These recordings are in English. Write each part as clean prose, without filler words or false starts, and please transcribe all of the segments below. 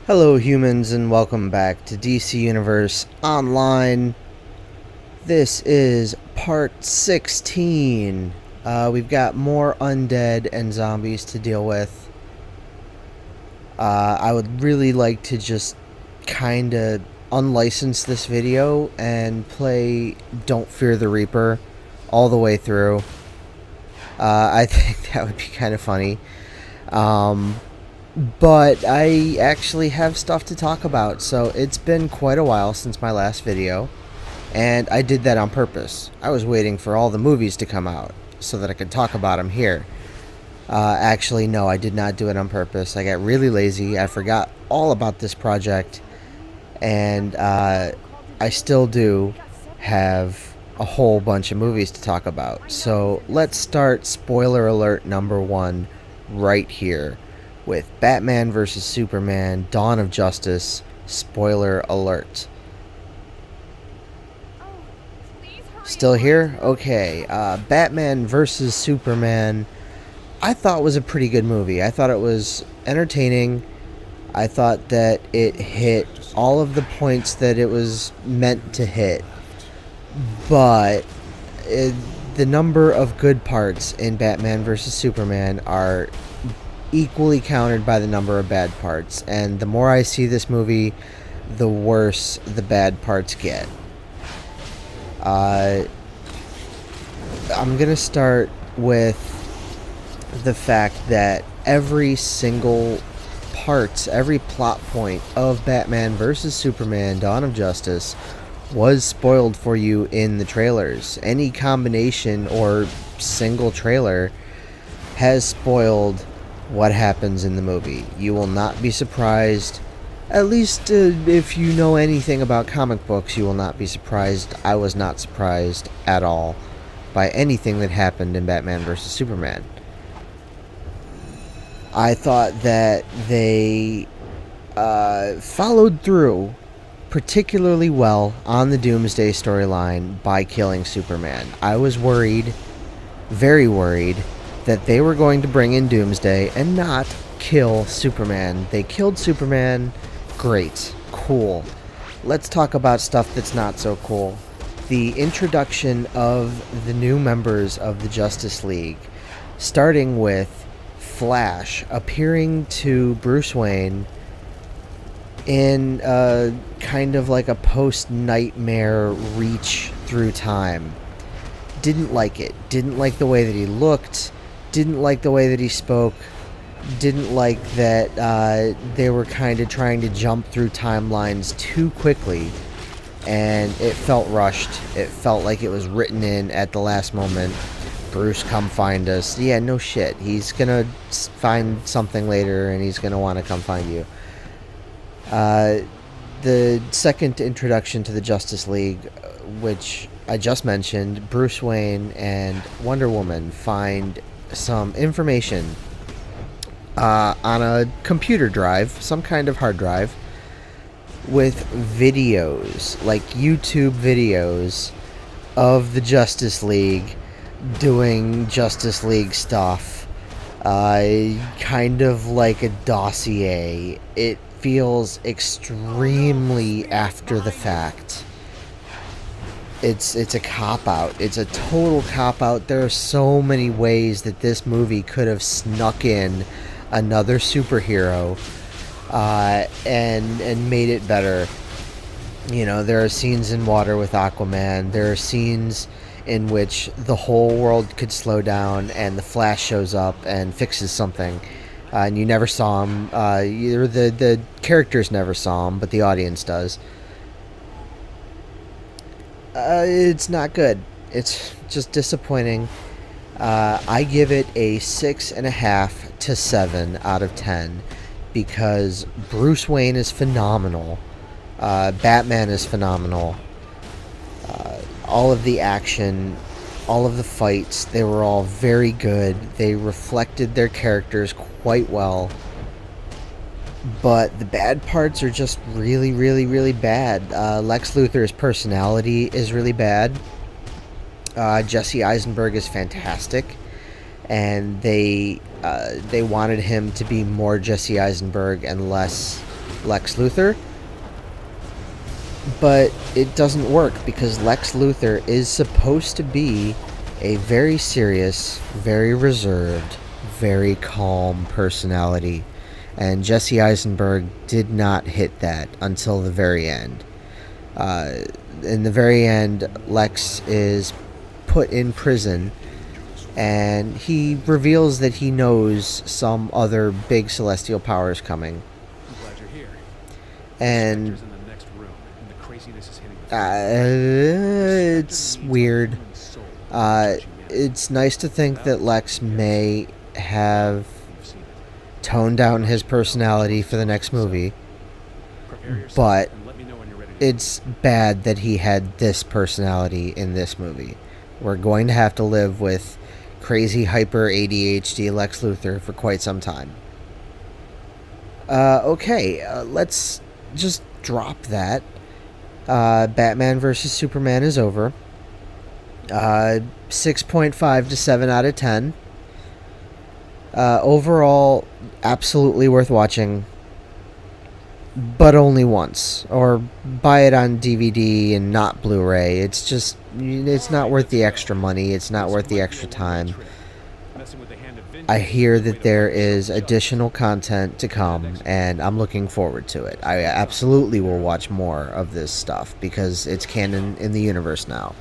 Hello humans and welcome back to DC Universe Online. This is part 16. We've got more undead and zombies to deal with. I would really like to just kinda unlicense this video and play Don't Fear the Reaper all the way through. I think that would be kind of funny. But I actually have stuff to talk about, so it's been quite a while since my last video, and I did that on purpose. I was waiting for all the movies to come out so that I could talk about them here. Actually, no, I did not do it on purpose. I got really lazy. I forgot all about this project, and I still do have a whole bunch of movies to talk about. So let's start spoiler alert number 1 right here with Batman vs. Superman, Dawn of Justice, spoiler alert. Still here? Okay, Batman vs. Superman, I thought was a pretty good movie. I thought it was entertaining. I thought that it hit all of the points that it was meant to hit. But the number of good parts in Batman vs. Superman are equally countered by the number of bad parts, and the more I see this movie, the worse the bad parts get. I'm gonna start with the fact that every single part, every plot point of Batman vs. Superman Dawn of Justice was spoiled for you in the trailers. Any combination or single trailer has spoiled what happens in the movie. You will not be surprised. At least if you know anything about comic books, you will not be surprised. I was not surprised at all by anything that happened in Batman vs. Superman. I thought that they followed through particularly well on the Doomsday storyline by killing Superman. I was worried, very worried, that they were going to bring in Doomsday and not kill Superman. They killed Superman. Great. Cool. Let's talk about stuff that's not so cool. The introduction of the new members of the Justice League, starting with Flash appearing to Bruce Wayne in kind of like a post-nightmare reach through time. Didn't like it. Didn't like the way that he looked. Didn't like the way that he spoke. Didn't like that they were kind of trying to jump through timelines too quickly, and it felt rushed. It felt like it was written in at the last moment. Bruce, come find us. Yeah, no shit. He's gonna find something later, and he's gonna want to come find you. The second introduction to the Justice League, which I just mentioned, Bruce Wayne and Wonder Woman find some information on a computer drive, some kind of hard drive, with videos, like YouTube videos of the Justice League doing Justice League stuff, kind of like a dossier. It feels extremely after the fact. It's a cop-out. It's a total cop-out. There are so many ways that this movie could have snuck in another superhero and made it better. You know, there are scenes in water with Aquaman. There are scenes in which the whole world could slow down and the Flash shows up and fixes something. And you never saw him. The characters never saw him, but the audience does. It's not good. It's just disappointing. I give it a 6.5 to 7 out of 10 because Bruce Wayne is phenomenal. Batman is phenomenal. All of the action, all of the fights, they were all very good. They reflected their characters quite well. But the bad parts are just really, really, really bad. Lex Luthor's personality is really bad. Jesse Eisenberg is fantastic, and they wanted him to be more Jesse Eisenberg and less Lex Luthor. But it doesn't work because Lex Luthor is supposed to be a very serious, very reserved, very calm personality. And Jesse Eisenberg did not hit that until the very end. In the very end, Lex is put in prison, and he reveals that he knows some other big celestial power is coming. And it's weird. It's nice to think that Lex may have toned down his personality for the next movie, but it's bad that he had this personality in this movie. We're going to have to live with crazy hyper ADHD Lex Luthor for quite some time. Okay, let's just drop that. Batman vs. Superman is over. 6.5 to 7 out of 10. Overall, absolutely worth watching, but only once. Or buy it on DVD and not Blu-ray. It's not worth the extra money. It's not worth the extra time. I hear that there is additional content to come, and I'm looking forward to it. I absolutely will watch more of this stuff because it's canon in the universe now.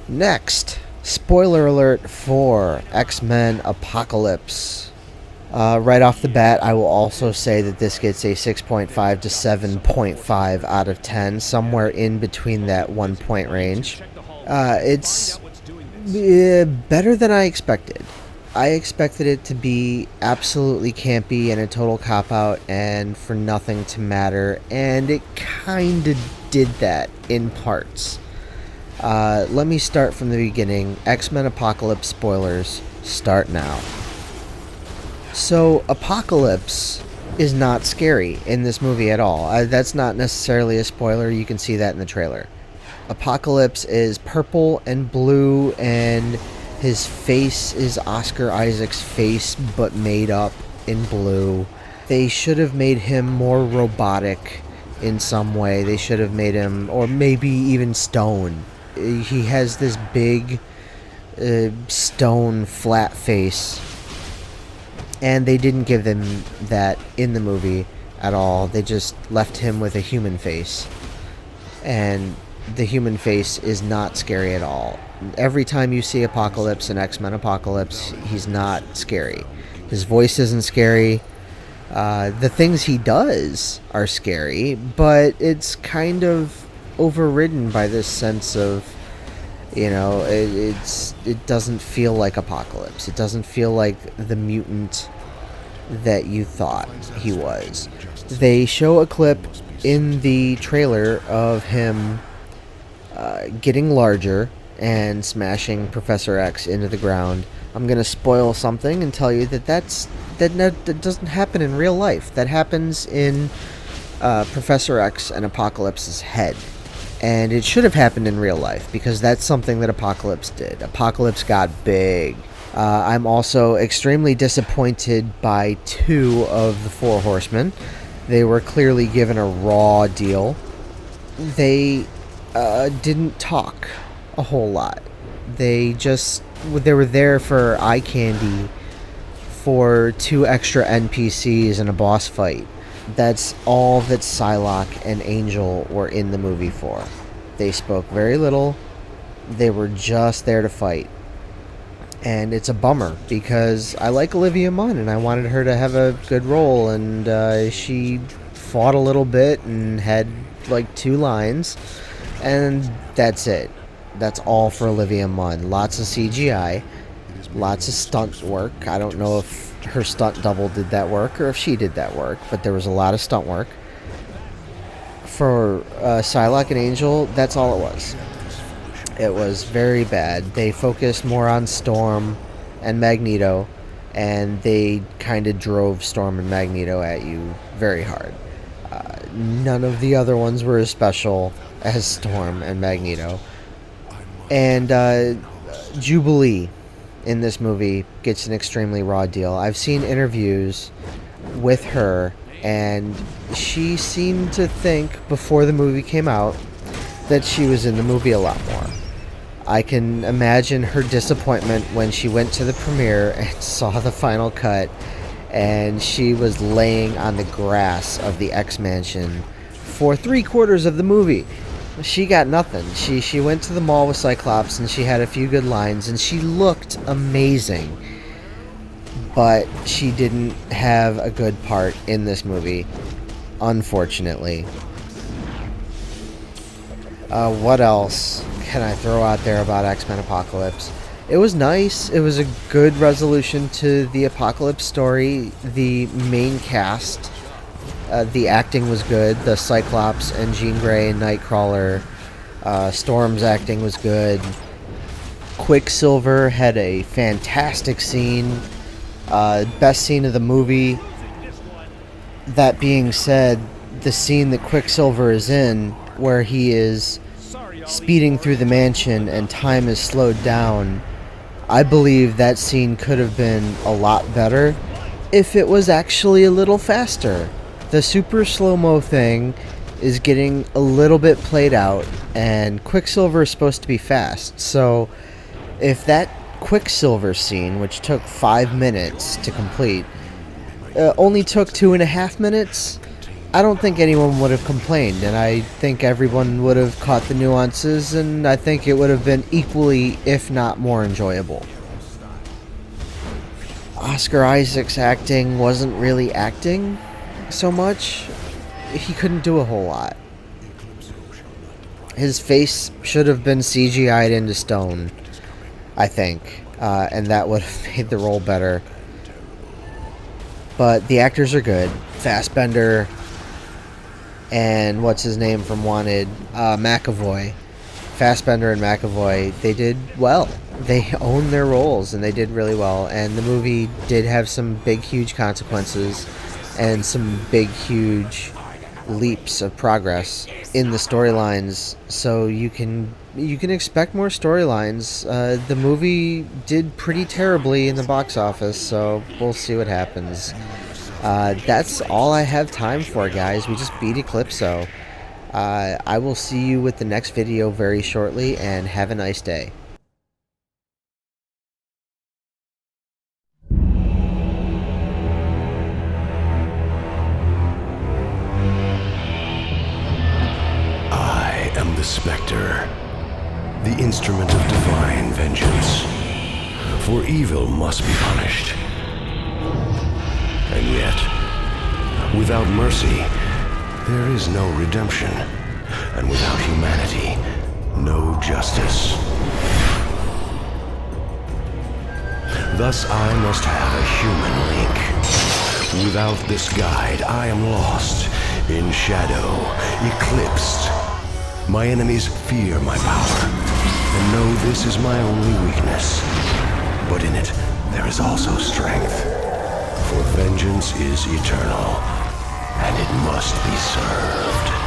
Next, spoiler alert for X-Men Apocalypse. Right off the bat, I will also say that this gets a 6.5 to 7.5 out of 10, somewhere in between that 1 point range. It's better than I expected. I expected it to be absolutely campy and a total cop-out and for nothing to matter, and it kind of did that in parts. Let me start from the beginning. X-Men Apocalypse spoilers start now. So, Apocalypse is not scary in this movie at all. That's not necessarily a spoiler. You can see that in the trailer. Apocalypse is purple and blue, and his face is Oscar Isaac's face, but made up in blue. They should have made him more robotic in some way. They should have made him, or maybe even stone. He has this big stone flat face, and they didn't give them that in the movie at all. They just left him with a human face, and the human face is not scary at all. Every time you see Apocalypse in X-Men Apocalypse, he's not scary. His voice isn't scary. The things he does are scary, but it's kind of overridden by this sense of, it doesn't feel like Apocalypse. It doesn't feel like the mutant that you thought he was. They show a clip in the trailer of him getting larger and smashing Professor X into the ground. I'm going to spoil something and tell you that that doesn't happen in real life. That happens in Professor X and Apocalypse's head. And it should have happened in real life, because that's something that Apocalypse did. Apocalypse got big. I'm also extremely disappointed by 2 of the 4 Horsemen. They were clearly given a raw deal. They didn't talk a whole lot. They were there for eye candy, for 2 extra NPCs and a boss fight. That's all that Psylocke and Angel were in the movie for. They spoke very little. They were just there to fight. And it's a bummer, because I like Olivia Munn and I wanted her to have a good role, and she fought a little bit and had like 2 lines, and that's it. That's all for Olivia Munn. Lots of CGI, lots of stunt work. I don't know if her stunt double did that work or if she did that work, but there was a lot of stunt work. For Psylocke and Angel, that's all it was. It was very bad. They focused more on Storm and Magneto, and they kind of drove Storm and Magneto at you very hard. None of the other ones were as special as Storm and Magneto. And Jubilee in this movie gets an extremely raw deal. I've seen interviews with her, and she seemed to think before the movie came out that she was in the movie a lot more. I can imagine her disappointment when she went to the premiere and saw the final cut, and she was laying on the grass of the X-Mansion for 3/4 of the movie. She got nothing. She went to the mall with Cyclops, and she had a few good lines, and she looked amazing. But she didn't have a good part in this movie, unfortunately. What else can I throw out there about X-Men Apocalypse? It was nice. It was a good resolution to the Apocalypse story. The main cast, the acting was good. The Cyclops and Jean Grey and Nightcrawler. Storm's acting was good. Quicksilver had a fantastic scene. Best scene of the movie. That being said, the scene that Quicksilver is in, where he is speeding through the mansion and time is slowed down, I believe that scene could have been a lot better if it was actually a little faster. The super slow-mo thing is getting a little bit played out, and Quicksilver is supposed to be fast. So if that Quicksilver scene, which took 5 minutes to complete, only took 2.5 minutes, I don't think anyone would have complained, and I think everyone would have caught the nuances, and I think it would have been equally, if not more, enjoyable. Oscar Isaac's acting wasn't really acting so much. He couldn't do a whole lot. His face should have been CGI'd into stone, I think, and that would have made the role better. But the actors are good. Fassbender and what's his name from Wanted, McAvoy. Fassbender and McAvoy, they did well. They owned their roles, and they did really well. And the movie did have some big, huge consequences and some big, huge leaps of progress in the storylines. So you can expect more storylines. The movie did pretty terribly in the box office, so we'll see what happens. That's all I have time for, guys. We just beat Eclipso. I will see you with the next video very shortly, and have a nice day. I am the Spectre, the instrument of divine vengeance. For evil must be punished. And yet, without mercy, there is no redemption. And without humanity, no justice. Thus I must have a human link. Without this guide, I am lost, in shadow, eclipsed. My enemies fear my power, and know this is my only weakness. But in it, there is also strength. For vengeance is eternal, and it must be served.